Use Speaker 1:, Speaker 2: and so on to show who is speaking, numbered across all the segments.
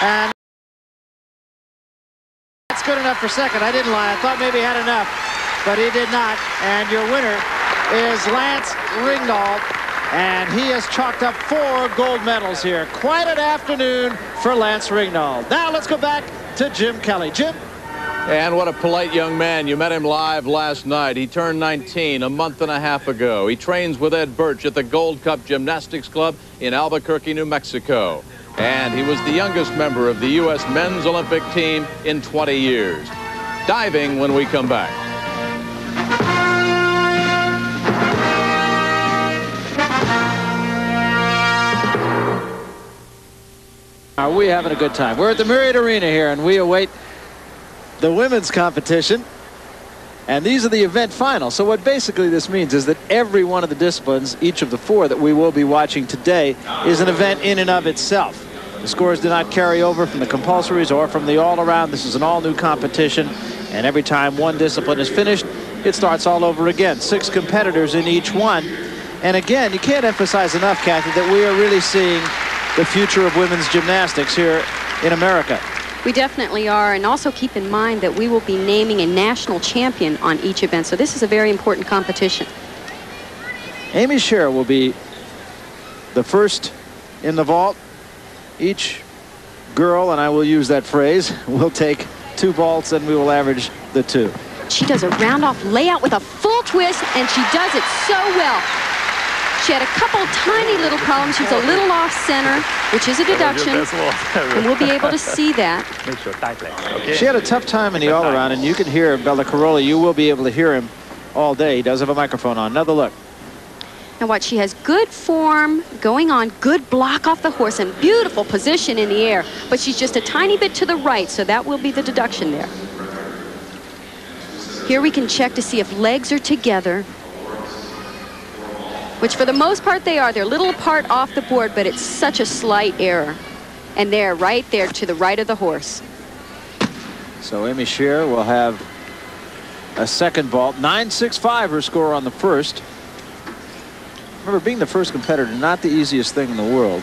Speaker 1: And that's good enough for second. I didn't lie. I thought maybe he had enough, but he did not. And your winner is Lance Ringnauld, and he has chalked up 4 gold medals here. Quite an afternoon for Lance Ringnauld. Now let's go back to Jim Kelly. Jim?
Speaker 2: And what a polite young man. You met him live last night. He turned 19 a month and a half ago. He trains with Ed Birch at the Gold Cup Gymnastics Club in Albuquerque, New Mexico. And he was the youngest member of the U.S. men's Olympic team in 20 years. Diving when we come back.
Speaker 1: Are we having a good time? We're at the Marriott Arena here, and we await the women's competition. And these are the event finals. So what basically this means is that every one of the disciplines, each of the 4 that we will be watching today, is an event in and of itself. The scores do not carry over from the compulsories or from the all-around. This is an all-new competition, and every time one discipline is finished, it starts all over again. 6 competitors in each one. And again, you can't emphasize enough, Kathy, that we are really seeing the future of women's gymnastics here in America.
Speaker 3: We definitely are, and also keep in mind that we will be naming a national champion on each event, so this is a very important competition.
Speaker 1: Amy Scher will be the first in the vault. Each girl, and I will use that phrase, will take 2 vaults, and we will average the 2.
Speaker 3: She does a round-off layout with a full twist, and she does it so well. She had a couple tiny little problems. She was a little off-center, which is a deduction, and we'll be able to see that.
Speaker 1: She had a tough time in the all-around, and you can hear Bella Caroli. You will be able to hear him all day. He does have a microphone on. Another look.
Speaker 3: Now watch, she has good form going on, good block off the horse, and beautiful position in the air, but she's just a tiny bit to the right, so that will be the deduction there. Here we can check to see if legs are together, which for the most part they are. They're a little apart off the board, but it's such a slight error. And they're right there to the right of the horse.
Speaker 1: So Amy Scher will have a second vault. 9.65 her score on the first. Remember, being the first competitor, not the easiest thing in the world.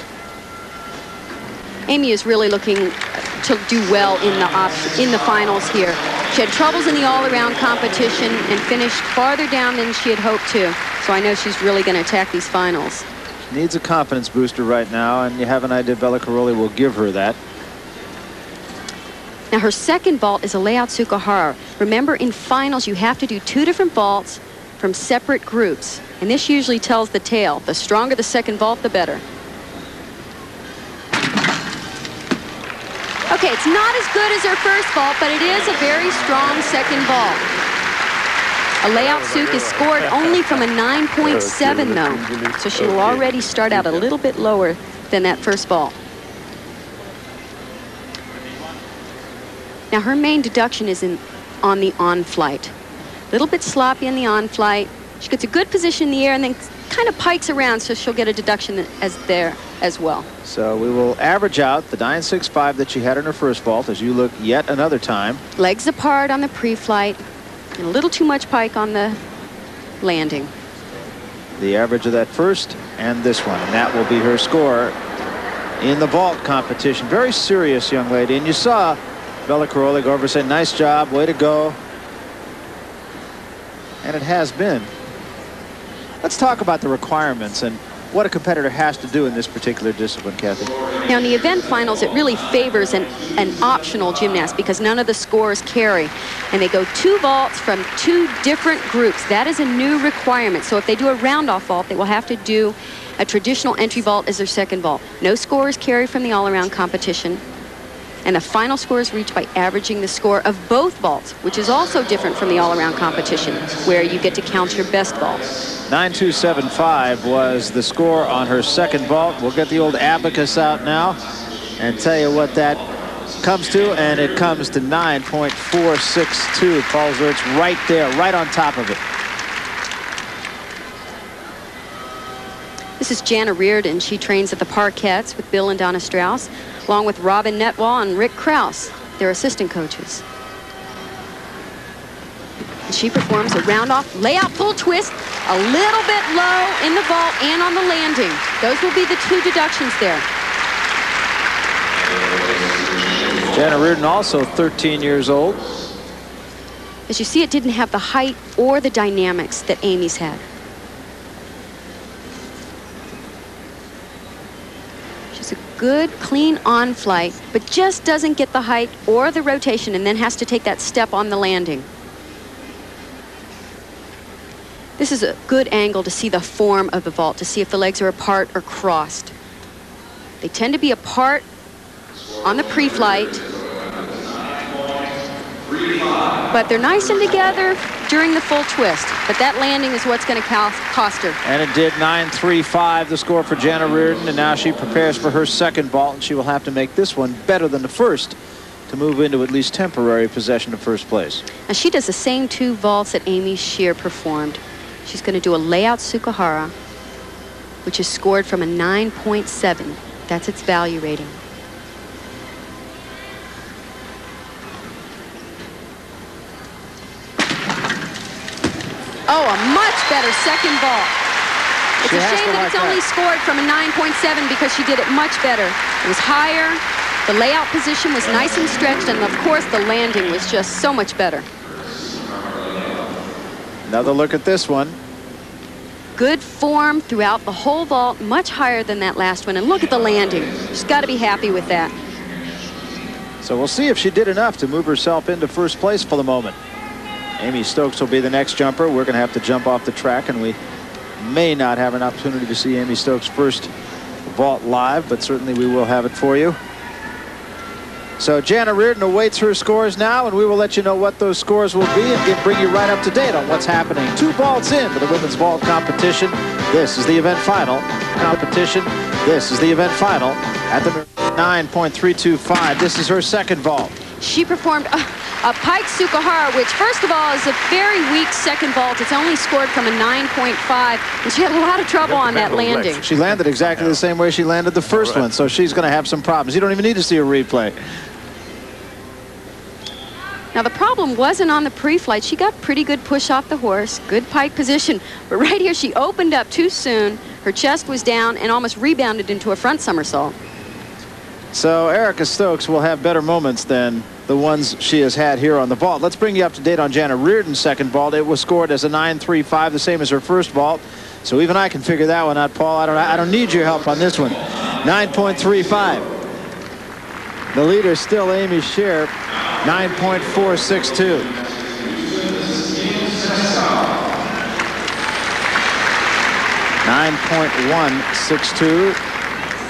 Speaker 3: Amy is really looking to do well in the finals here. She had troubles in the all-around competition and finished farther down than she had hoped to. So I know she's really going to attack these finals.
Speaker 1: She needs a confidence booster right now, and you have an idea Bella Caroli will give her that.
Speaker 3: Now her second vault is a layout Tsukahara. Remember, in finals you have to do 2 different vaults from separate groups, and this usually tells the tale. The stronger the second vault, the better. Okay, it's not as good as her first vault, but it is a very strong second vault. A layout Tsuk is scored only from a 9.7 though, so she will already start out a little bit lower than that first vault. Now her main deduction is on the on-flight. A little bit sloppy in the on-flight. She gets a good position in the air and then kind of pikes around, so she'll get a deduction there as well.
Speaker 1: So we will average out the 9.65 that she had in her first vault as you look yet another time.
Speaker 3: Legs apart on the pre-flight and a little too much pike on the landing.
Speaker 1: The average of that first and this one, and that will be her score in the vault competition. Very serious young lady, and you saw Bella Caroli go over and say, nice job, way to go. And it has been. Let's talk about the requirements and what a competitor has to do in this particular discipline, Kathy.
Speaker 3: Now in the event finals, it really favors an optional gymnast because none of the scores carry. And they go 2 vaults from 2 different groups. That is a new requirement. So if they do a round-off vault, they will have to do a traditional entry vault as their second vault. No scores carry from the all-around competition. And the final score is reached by averaging the score of both vaults, which is also different from the all-around competition, where you get to count your best vault.
Speaker 1: 9.275 was the score on her second vault. We'll get the old abacus out now and tell you what that comes to, and it comes to 9.462. Paul Zert's right there, right on top of it.
Speaker 3: This is Jana Reardon. She trains at the Parkettes with Bill and Donna Strauss, along with Robin Netwall and Rick Krause, their assistant coaches. And she performs a round-off layout full twist, a little bit low in the vault and on the landing. Those will be the 2 deductions there.
Speaker 1: Jana Reardon, also 13 years old.
Speaker 3: As you see, it didn't have the height or the dynamics that Amy's had. She's a good, clean on flight, but just doesn't get the height or the rotation and then has to take that step on the landing. This is a good angle to see the form of the vault, to see if the legs are apart or crossed. They tend to be apart on the pre-flight, but they're nice and together during the full twist. But that landing is what's going to cost her.
Speaker 1: And it did. 9.35 the score for Jana Reardon, and now she prepares for her second vault, and she will have to make this one better than the first to move into at least temporary possession of first place.
Speaker 3: And she does the same 2 vaults that Amy Shear performed. She's going to do a layout Tsukahara, which is scored from a 9.7. That's its value rating. Oh, a much better second vault. It's a shame that it's only scored from a 9.7 because she did it much better. It was higher, the layout position was nice and stretched, and of course the landing was just so much better.
Speaker 1: Another look at this one.
Speaker 3: Good form throughout the whole vault, much higher than that last one. And look at the landing. She's got to be happy with that.
Speaker 1: So we'll see if she did enough to move herself into first place for the moment. Amy Stokes will be the next jumper. We're going to have to jump off the track, and we may not have an opportunity to see Amy Stokes' first vault live, but certainly we will have it for you. So Jana Reardon awaits her scores now, and we will let you know what those scores will be and bring you right up to date on what's happening. 2 vaults in for the women's vault competition. This is the event final competition. This is the event final at the 9.325. This is her second vault.
Speaker 3: She performed a pike Tsukahara, which first of all is a very weak second vault. It's only scored from a 9.5, and she had a lot of trouble on that landing.
Speaker 1: She landed exactly the same way she landed the first one, so she's going to have some problems. You don't even need to see a replay.
Speaker 3: Now the problem wasn't on the pre-flight. She got pretty good push off the horse, good pike position, but right here she opened up too soon. Her chest was down and almost rebounded into a front somersault.
Speaker 1: So Erica Stokes will have better moments than the ones she has had here on the vault. Let's bring you up to date on Jana Reardon's second vault. It was scored as a 9.35, the same as her first vault. So even I can figure that one out, Paul. I don't need your help on this one. 9.35. The leader is still Amy Shear, 9.462. .162.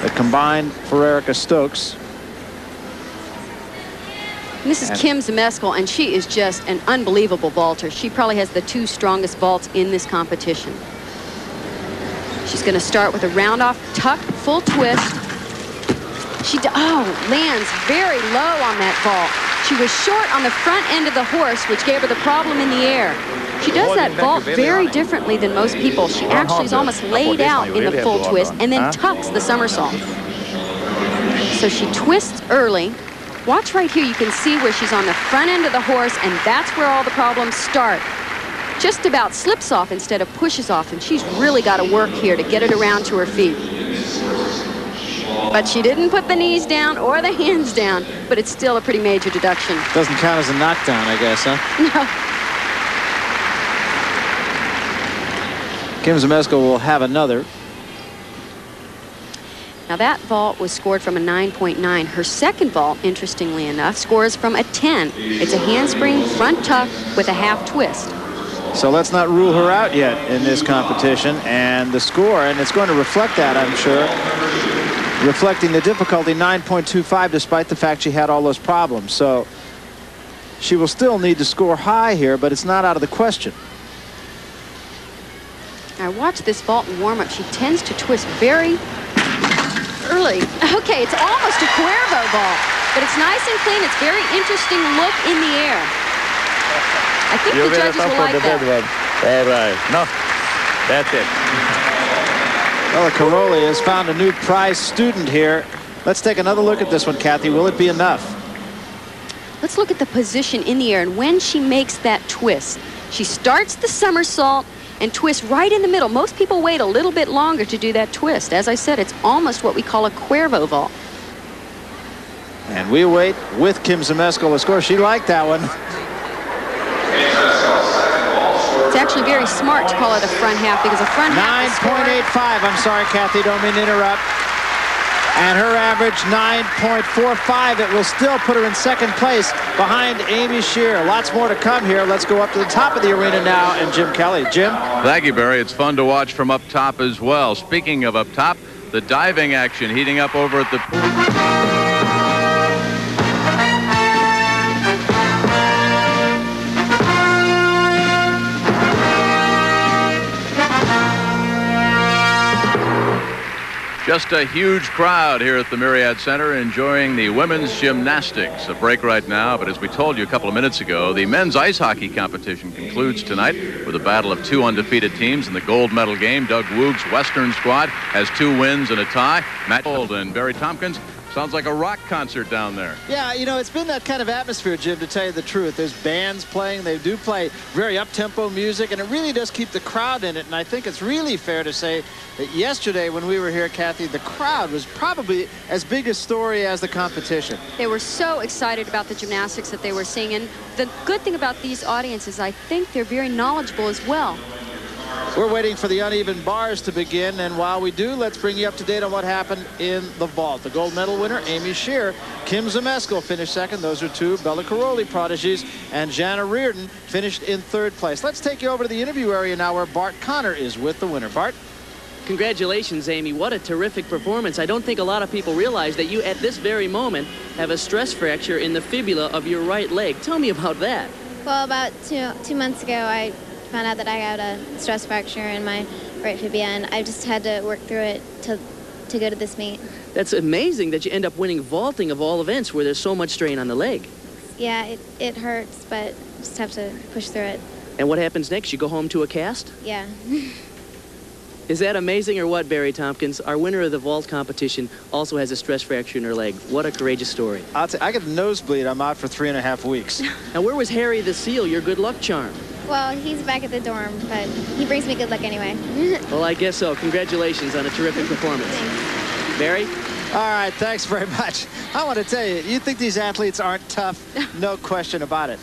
Speaker 1: The combined for Erica Stokes.
Speaker 3: And this is Kim Zemeskel, and she is just an unbelievable vaulter. She probably has the 2 strongest vaults in this competition. She's going to start with a round-off tuck, full twist. She lands very low on that vault. She was short on the front end of the horse, which gave her the problem in the air. She does that vault very differently than most people. She actually is almost laid out in the full twist and then tucks the somersault. So she twists early. Watch right here. You can see where she's on the front end of the horse, and that's where all the problems start. Just about slips off instead of pushes off, and she's really got to work here to get it around to her feet. But she didn't put the knees down or the hands down, but it's still a pretty major deduction.
Speaker 1: Doesn't count as a knockdown, I guess, huh?
Speaker 3: No.
Speaker 1: Kim Zemeskel will have another.
Speaker 3: Now that vault was scored from a 9.9. Her second vault, interestingly enough, scores from a 10. It's a handspring front tuck with a half twist.
Speaker 1: So let's not rule her out yet in this competition. And the score, and it's going to reflect that, I'm sure, reflecting the difficulty, 9.25, despite the fact she had all those problems. So she will still need to score high here, but it's not out of the question.
Speaker 3: Now watch this vault in warm-up. She tends to twist very early. Okay, it's almost a Cuervo vault, but it's nice and clean. It's very interesting look in the air. I think the judges will like that.
Speaker 4: All right. No, that's it.
Speaker 1: Well, Caroli has found a new prize student here. Let's take another look at this one, Kathy. Will it be enough?
Speaker 3: Let's look at the position in the air and when she makes that twist. She starts the somersault and twists right in the middle. Most people wait a little bit longer to do that twist. As I said, it's almost what we call a Cuervo vault.
Speaker 1: And we wait with Kim Zmeskal the score. She liked that one.
Speaker 3: It's actually very smart to call it a front half because a front half
Speaker 1: 9.85. I'm sorry, Kathy, don't mean to interrupt. And her average 9.45. It will still put her in second place behind Amy Shear. Lots more to come here. Let's go up to the top of the arena now and Jim Kelly. Jim?
Speaker 2: Thank you, Barry. It's fun to watch from up top as well. Speaking of up top, the diving action heating up over at the... Just a huge crowd here at the Myriad Center enjoying the women's gymnastics. A break right now, but as we told you a couple of minutes ago, the men's ice hockey competition concludes tonight with a battle of two undefeated teams in the gold medal game. Doug Woog's Western squad has 2 wins and a tie. Matt Gold and Barry Tompkins. Sounds like a rock concert down there.
Speaker 1: Yeah, you know, it's been that kind of atmosphere, Jim, to tell you the truth. There's bands playing. They do play very up-tempo music, and it really does keep the crowd in it. And I think it's really fair to say that yesterday when we were here, Kathy, the crowd was probably as big a story as the competition.
Speaker 3: They were so excited about the gymnastics that they were seeing. And the good thing about these audiences, I think they're very knowledgeable as well.
Speaker 1: We're waiting for the uneven bars to begin, and while we do, let's bring you up to date on what happened in the vault. The gold medal winner, Amy Shear. Kim Zmeskal finished second. Those are 2 Bella Caroli prodigies, and Jana Reardon finished in 3rd place. Let's take you over to the interview area now where Bart Connor is with the winner. Bart?
Speaker 5: Congratulations, Amy. What a terrific performance. I don't think a lot of people realize that you, at this very moment, have a stress fracture in the fibula of your right leg. Tell me about that.
Speaker 6: Well, about two months ago, I found out that I had a stress fracture in my right fibula, and I just had to work through it to go to this meet.
Speaker 5: That's amazing that you end up winning vaulting of all events where there's so much strain on the leg.
Speaker 6: Yeah, it hurts, but just have to push through it.
Speaker 5: And what happens next? You go home to a cast?
Speaker 6: Yeah.
Speaker 5: Is that amazing or what, Barry Tompkins? Our winner of the vault competition also has a stress fracture in her leg. What a courageous story.
Speaker 1: I got a nosebleed. I'm out for 3.5 weeks.
Speaker 5: Now, where was Harry the Seal, your good luck charm?
Speaker 6: Well, he's back at the dorm, but he brings me good luck anyway.
Speaker 5: Well, I guess so. Congratulations on a terrific performance.
Speaker 6: Thanks.
Speaker 5: Barry?
Speaker 1: All right, thanks very much. I want to tell you, you think these athletes aren't tough? No question about it.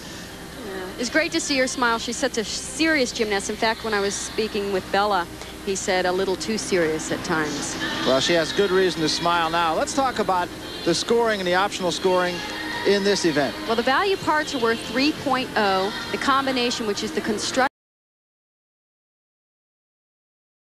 Speaker 3: It's great to see her smile. She's such a serious gymnast. In fact, when I was speaking with Bella, he said a little too serious at times.
Speaker 1: Well, she has good reason to smile now. Let's talk about the scoring and the optional scoring in this event.
Speaker 3: Well, the value parts are worth 3.0. The combination, which is the construction